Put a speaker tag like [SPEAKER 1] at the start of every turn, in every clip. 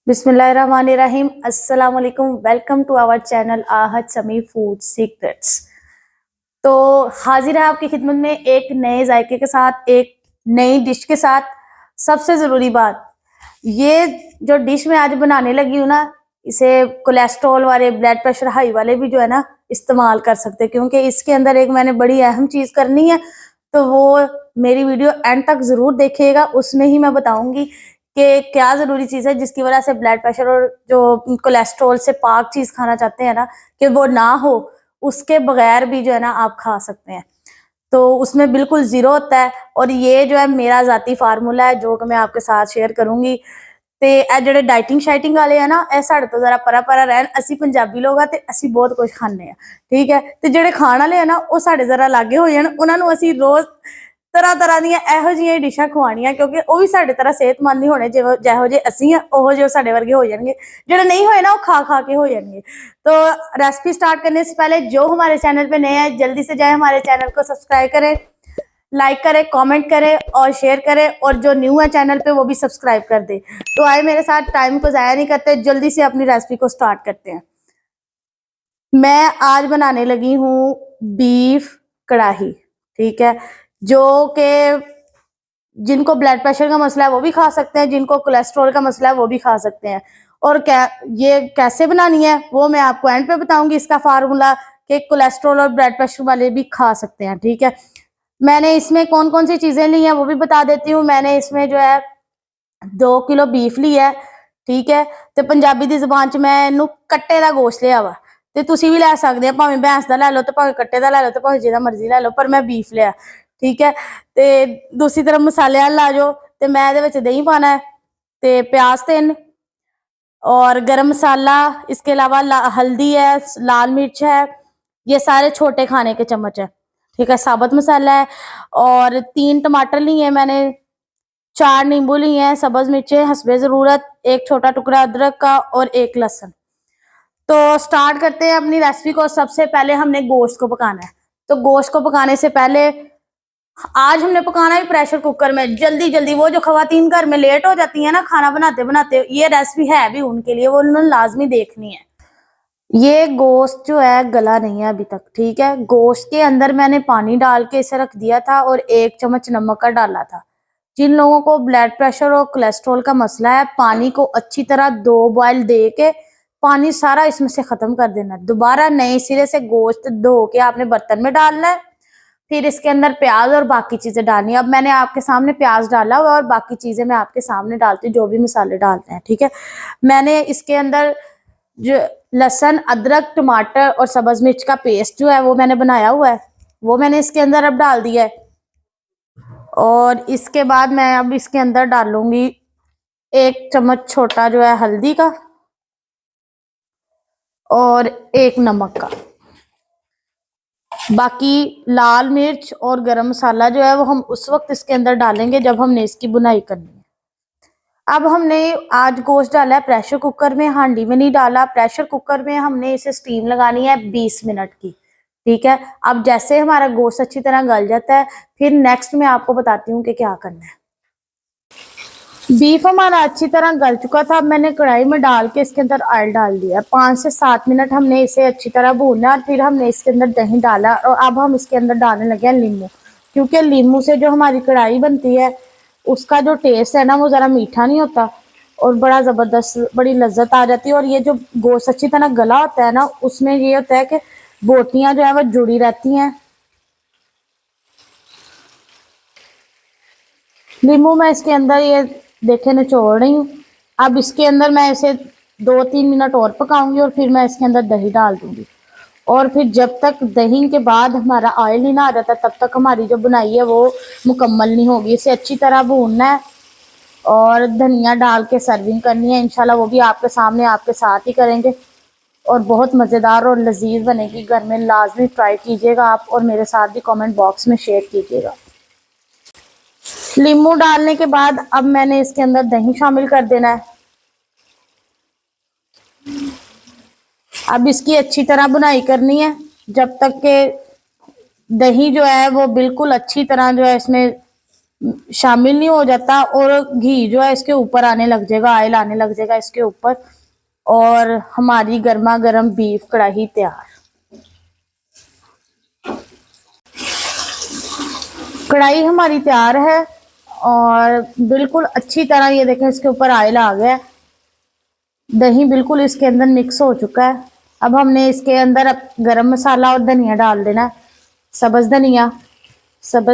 [SPEAKER 1] बिस्मिल्लाहिर्रहमानिर्रहीम। अस्सलाम वालेकुम। Welcome to our channel Ahad Sami food secrets. तो हाजिर है आपकी खिदमत में एक नए जायके के साथ, एक नई डिश के साथ। सबसे ज़रूरी बात, ये जो डिश मैं आज बनाने लगी हूँ ना, इसे कोलेस्ट्रॉल वाले, ब्लड प्रेशर हाई वाले भी जो है ना इस्तेमाल कर सकते हैं, क्योंकि इसके अंदर एक मैंने बड़ी अहम चीज़ करनी है। तो वो मेरी वीडियो एंड तक ज़रूर देखिएगा, उसमें ही मैं बताऊंगी कि क्या ज़रूरी चीज़ है जिसकी वजह से ब्लड प्रेशर और जो कोलेस्ट्रॉल से पाक चीज़ खाना चाहते हैं ना, कि वो ना हो, उसके बगैर भी जो है ना आप खा सकते हैं। तो उसमें बिल्कुल ज़ीरो होता है, और ये जो है मेरा ज़ाती फार्मूला है जो कि मैं आपके साथ शेयर करूंगी। ਤੇ ਇਹ ਜਿਹੜੇ ਡਾਈਟਿੰਗ ਸ਼ਾਈਟਿੰਗ ਵਾਲੇ ਆ ਨਾ, ਇਹ ਸਾਡੇ ਤੋਂ ਜ਼ਰਾ ਪਰਾ ਪਰਾ ਰਹਿਣ। ਅਸੀਂ ਪੰਜਾਬੀ ਲੋਕ ਆ ਤੇ ਅਸੀਂ ਬਹੁਤ ਕੁਝ ਖਾਂਦੇ ਆ, ਠੀਕ ਹੈ। ਤੇ ਜਿਹੜੇ ਖਾਣ ਵਾਲੇ ਆ ਨਾ, ਉਹ ਸਾਡੇ ਜ਼ਰਾ ਲਾਗੇ ਹੋ ਜਾਣ, ਉਹਨਾਂ ਨੂੰ ਅਸੀਂ ਰੋਜ਼ ਤਰ੍ਹਾਂ ਤਰ੍ਹਾਂ ਦੀਆਂ ਇਹੋ ਜਿਹੀਆਂ ਡਿਸ਼ਾਂ ਖਵਾਉਣੀਆਂ, ਕਿਉਂਕਿ ਉਹ ਵੀ ਸਾਡੇ ਤਰ੍ਹਾਂ ਸਿਹਤਮੰਦ ਨਹੀਂ ਹੋਣੇ। ਜਿਹੋ ਜਿਹੇ ਅਸੀਂ ਆ, ਉਹੋ ਜਿਹੇ ਸਾਡੇ ਵਰਗੇ ਹੋ जाएंगे। ਜਿਹੜੇ नहीं होए ना, वो खा खा के हो जाएंगे। तो रेसिपी स्टार्ट करने से पहले जो हमारे चैनल पे नए हैं, जल्दी से जाए हमारे चैनल को सब्सक्राइब करें, लाइक करें, कमेंट करें और शेयर करें, और जो न्यू है चैनल पे वो भी सब्सक्राइब कर दे। तो आए मेरे साथ, टाइम को ज़ाया नहीं करते, जल्दी से अपनी रेसिपी को स्टार्ट करते हैं। मैं आज बनाने लगी हूँ बीफ कढ़ाई, ठीक है। जो कि जिनको ब्लड प्रेशर का मसला है वो भी खा सकते हैं, जिनको कोलेस्ट्रॉल का मसला है वो भी खा सकते हैं। और क्या ये कैसे बनानी है वो मैं आपको एंड पे बताऊंगी, इसका फार्मूला, कि कोलेस्ट्रॉल और ब्लड प्रेशर वाले भी खा सकते हैं, ठीक है। मैंने इसमें कौन कौन सी चीज़ें ली हैं वो भी बता देती हूँ। मैंने इसमें जो है 2 किलो बीफ लिया है, ठीक है। ਤੇ ਪੰਜਾਬੀ ਦੀ ਜ਼ੁਬਾਨ 'ਚ ਮੈਂ ਇਹਨੂੰ ਕੱਟੇ ਦਾ ਗੋਸ਼ਤ ਲਿਆ ਵਾ, ਤੇ ਤੁਸੀਂ ਵੀ ਲੈ ਸਕਦੇ ਆ, ਭਾਵੇਂ ਭੈਂਸ ਦਾ ਲੈ ਲਓ, ਤੇ ਭਾਵੇਂ ਕੱਟੇ ਦਾ ਲੈ ਲਓ, ਤੇ ਭਾਵੇਂ ਜਿਹਦਾ ਮਰਜ਼ੀ ਲੈ ਲਓ, ਪਰ ਮੈਂ बीफ ਲਿਆ, ਠੀਕ ਹੈ। ਤੇ दूसरी तरफ मसाले वाल आ जाओ, ਤੇ मैं ਇਹਦੇ ਵਿੱਚ ਦਹੀਂ ਪਾਣਾ है, ਤੇ प्याज 3 और गरम मसाला, इसके अलावा हल्दी है, लाल मिर्च है, ये सारे छोटे खाने के चम्मच है, ठीक है। साबुत मसाला है, और 3 टमाटर लिए हैं मैंने, 4 नींबू लिए हैं, सब्ज मिर्चें हस्बे ज़रूरत, एक छोटा टुकड़ा अदरक का और 1 लहसुन। तो स्टार्ट करते हैं अपनी रेसिपी को। सबसे पहले हमने गोश्त को पकाना है। तो गोश्त को पकाने से पहले आज हमने पकाना है प्रेशर कुकर में, जल्दी जल्दी। वो जो खवातीन घर में लेट हो जाती है ना खाना बनाते बनाते, ये रेसिपी है भी उनके लिए, वो उन्होंने लाजमी देखनी है। ये गोश्त जो है गला नहीं है अभी तक, ठीक है। गोश्त के अंदर मैंने पानी डाल के इसे रख दिया था, और 1 चम्मच नमक का डाला था। जिन लोगों को ब्लड प्रेशर और कोलेस्ट्रॉल का मसला है, पानी को अच्छी तरह 2 बॉयल दे के पानी सारा इसमें से खत्म कर देना है। दोबारा नए सिरे से गोश्त धो के आपने बर्तन में डालना है, फिर इसके अंदर प्याज और बाकी चीजें डालनी है। अब मैंने आपके सामने प्याज डाला हुआ, और बाकी चीजें मैं आपके सामने डालती हूँ, जो भी मसाले डालते हैं, ठीक है। मैंने इसके अंदर जो लहसुन, अदरक, टमाटर और सब्ज मिर्च का पेस्ट जो है वो मैंने बनाया हुआ है, वो मैंने इसके अंदर अब डाल दिया है। और इसके बाद मैं अब इसके अंदर डालूंगी 1 चम्मच छोटा जो है हल्दी का, और 1 नमक का। बाकी लाल मिर्च और गरम मसाला जो है वो हम उस वक्त इसके अंदर डालेंगे जब हमने इसकी बुनाई करनी है। अब हमने आज गोश्त डाला है प्रेशर कुकर में, हांडी में नहीं डाला। प्रेशर कुकर में हमने इसे स्टीम लगानी है 20 मिनट की, ठीक है। अब जैसे हमारा गोश्त अच्छी तरह गल जाता है, फिर नेक्स्ट मैं आपको बताती हूँ कि क्या करना है। बीफ हमारा अच्छी तरह गल चुका था। अब मैंने कढ़ाई में डाल के इसके अंदर ऑयल डाल दिया। 5 से 7 मिनट हमने इसे अच्छी तरह भूना, और फिर हमने इसके अंदर दही डाला, और अब हम इसके अंदर डालने लगे हैं नींबू, क्योंकि नींबू से जो हमारी कढ़ाई बनती है उसका जो टेस्ट है ना, वो ज़रा मीठा नहीं होता, और बड़ा ज़बरदस्त, बड़ी लज्जत आ जाती है। और ये जो गोश्त अच्छी तरह गला होता है ना, उसमें ये होता है कि बोटियाँ जो है वो जुड़ी रहती हैं। नींबू मैं इसके अंदर ये देखे निचोड़ रही हूँ। अब इसके अंदर मैं इसे 2-3 मिनट और पकाऊंगी, और फिर मैं इसके अंदर दही डाल दूंगी। और फिर जब तक दही के बाद हमारा ऑयल नहीं ना आ जाता, तब तक हमारी जो बुनाई है वो मुकम्मल नहीं होगी। इसे अच्छी तरह भूनना है, और धनिया डाल के सर्विंग करनी है। इंशाल्लाह वो भी आपके सामने, आपके साथ ही करेंगे, और बहुत मज़ेदार और लजीज बनेगी। घर में लाजमी ट्राई कीजिएगा आप, और मेरे साथ भी कमेंट बॉक्स में शेयर कीजिएगा। नींबू डालने के बाद अब मैंने इसके अंदर दही शामिल कर देना है। अब इसकी अच्छी तरह बुनाई करनी है जब तक के दही जो है वो बिल्कुल अच्छी तरह जो है इसमें शामिल नहीं हो जाता और घी जो है इसके ऊपर आने लग जाएगा, ऑयल आने लग जाएगा इसके ऊपर। और हमारी गर्मा गर्म बीफ कढ़ाई तैयार। कढ़ाई हमारी तैयार है और बिल्कुल अच्छी तरह ये देखें इसके ऊपर ऑयल आ गया है, दही बिल्कुल इसके अंदर मिक्स हो चुका है। अब हमने इसके अंदर गरम मसाला और धनिया डाल देना है। सब्ज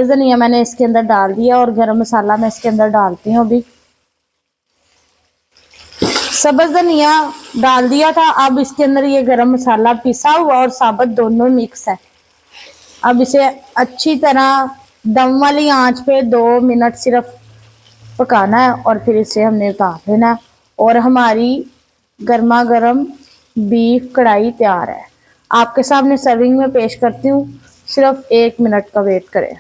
[SPEAKER 1] धनिया मैंने इसके अंदर डाल दिया और गरम मसाला मैं इसके अंदर डालती हूँ। अभी सब्ज धनिया डाल दिया था, अब इसके अंदर ये गरम मसाला पिसा हुआ और साबुत दोनों मिक्स है। अब इसे अच्छी तरह दम वाली आंच पे 2 मिनट सिर्फ पकाना है और फिर इसे हमने उतार देना है और हमारी गर्मा गर्म बीफ कढ़ाई तैयार है। आपके सामने सर्विंग में पेश करती हूँ, सिर्फ 1 मिनट का वेट करें।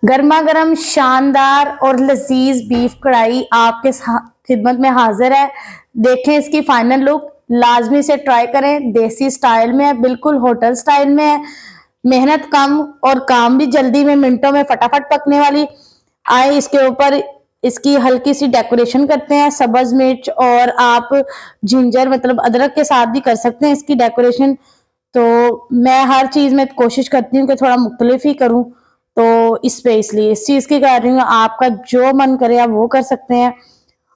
[SPEAKER 1] गर्मा गर्म शानदार और लजीज बीफ कढ़ाई आपके खिदमत में हाजिर है। देखें इसकी फाइनल लुक, लाजमी से ट्राई करें। देसी स्टाइल में है, बिल्कुल होटल स्टाइल में है। मेहनत कम और काम भी जल्दी में, मिनटों में फटाफट पकने वाली। आए इसके ऊपर इसकी हल्की सी डेकोरेशन करते हैं, सब्ज मिर्च और आप जिंजर मतलब अदरक के साथ भी कर सकते हैं इसकी डेकोरेशन। तो मैं हर चीज में कोशिश करती हूँ कि थोड़ा मुख्तलिफ ही करूँ, तो इसलिए इस चीज की कर रही हूँ। आपका जो मन करे आप वो कर सकते हैं।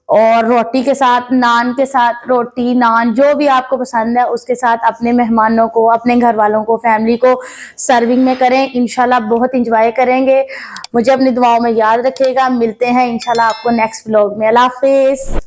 [SPEAKER 1] और रोटी के साथ, नान के साथ, रोटी नान जो भी आपको पसंद है उसके साथ अपने मेहमानों को, अपने घर वालों को, फैमिली को सर्विंग में करें। इंशाल्लाह बहुत इंजॉय करेंगे। मुझे अपनी दुआओं में याद रखिएगा। मिलते हैं इंशाल्लाह आपको नेक्स्ट व्लॉग में। अल्लाह हाफिज।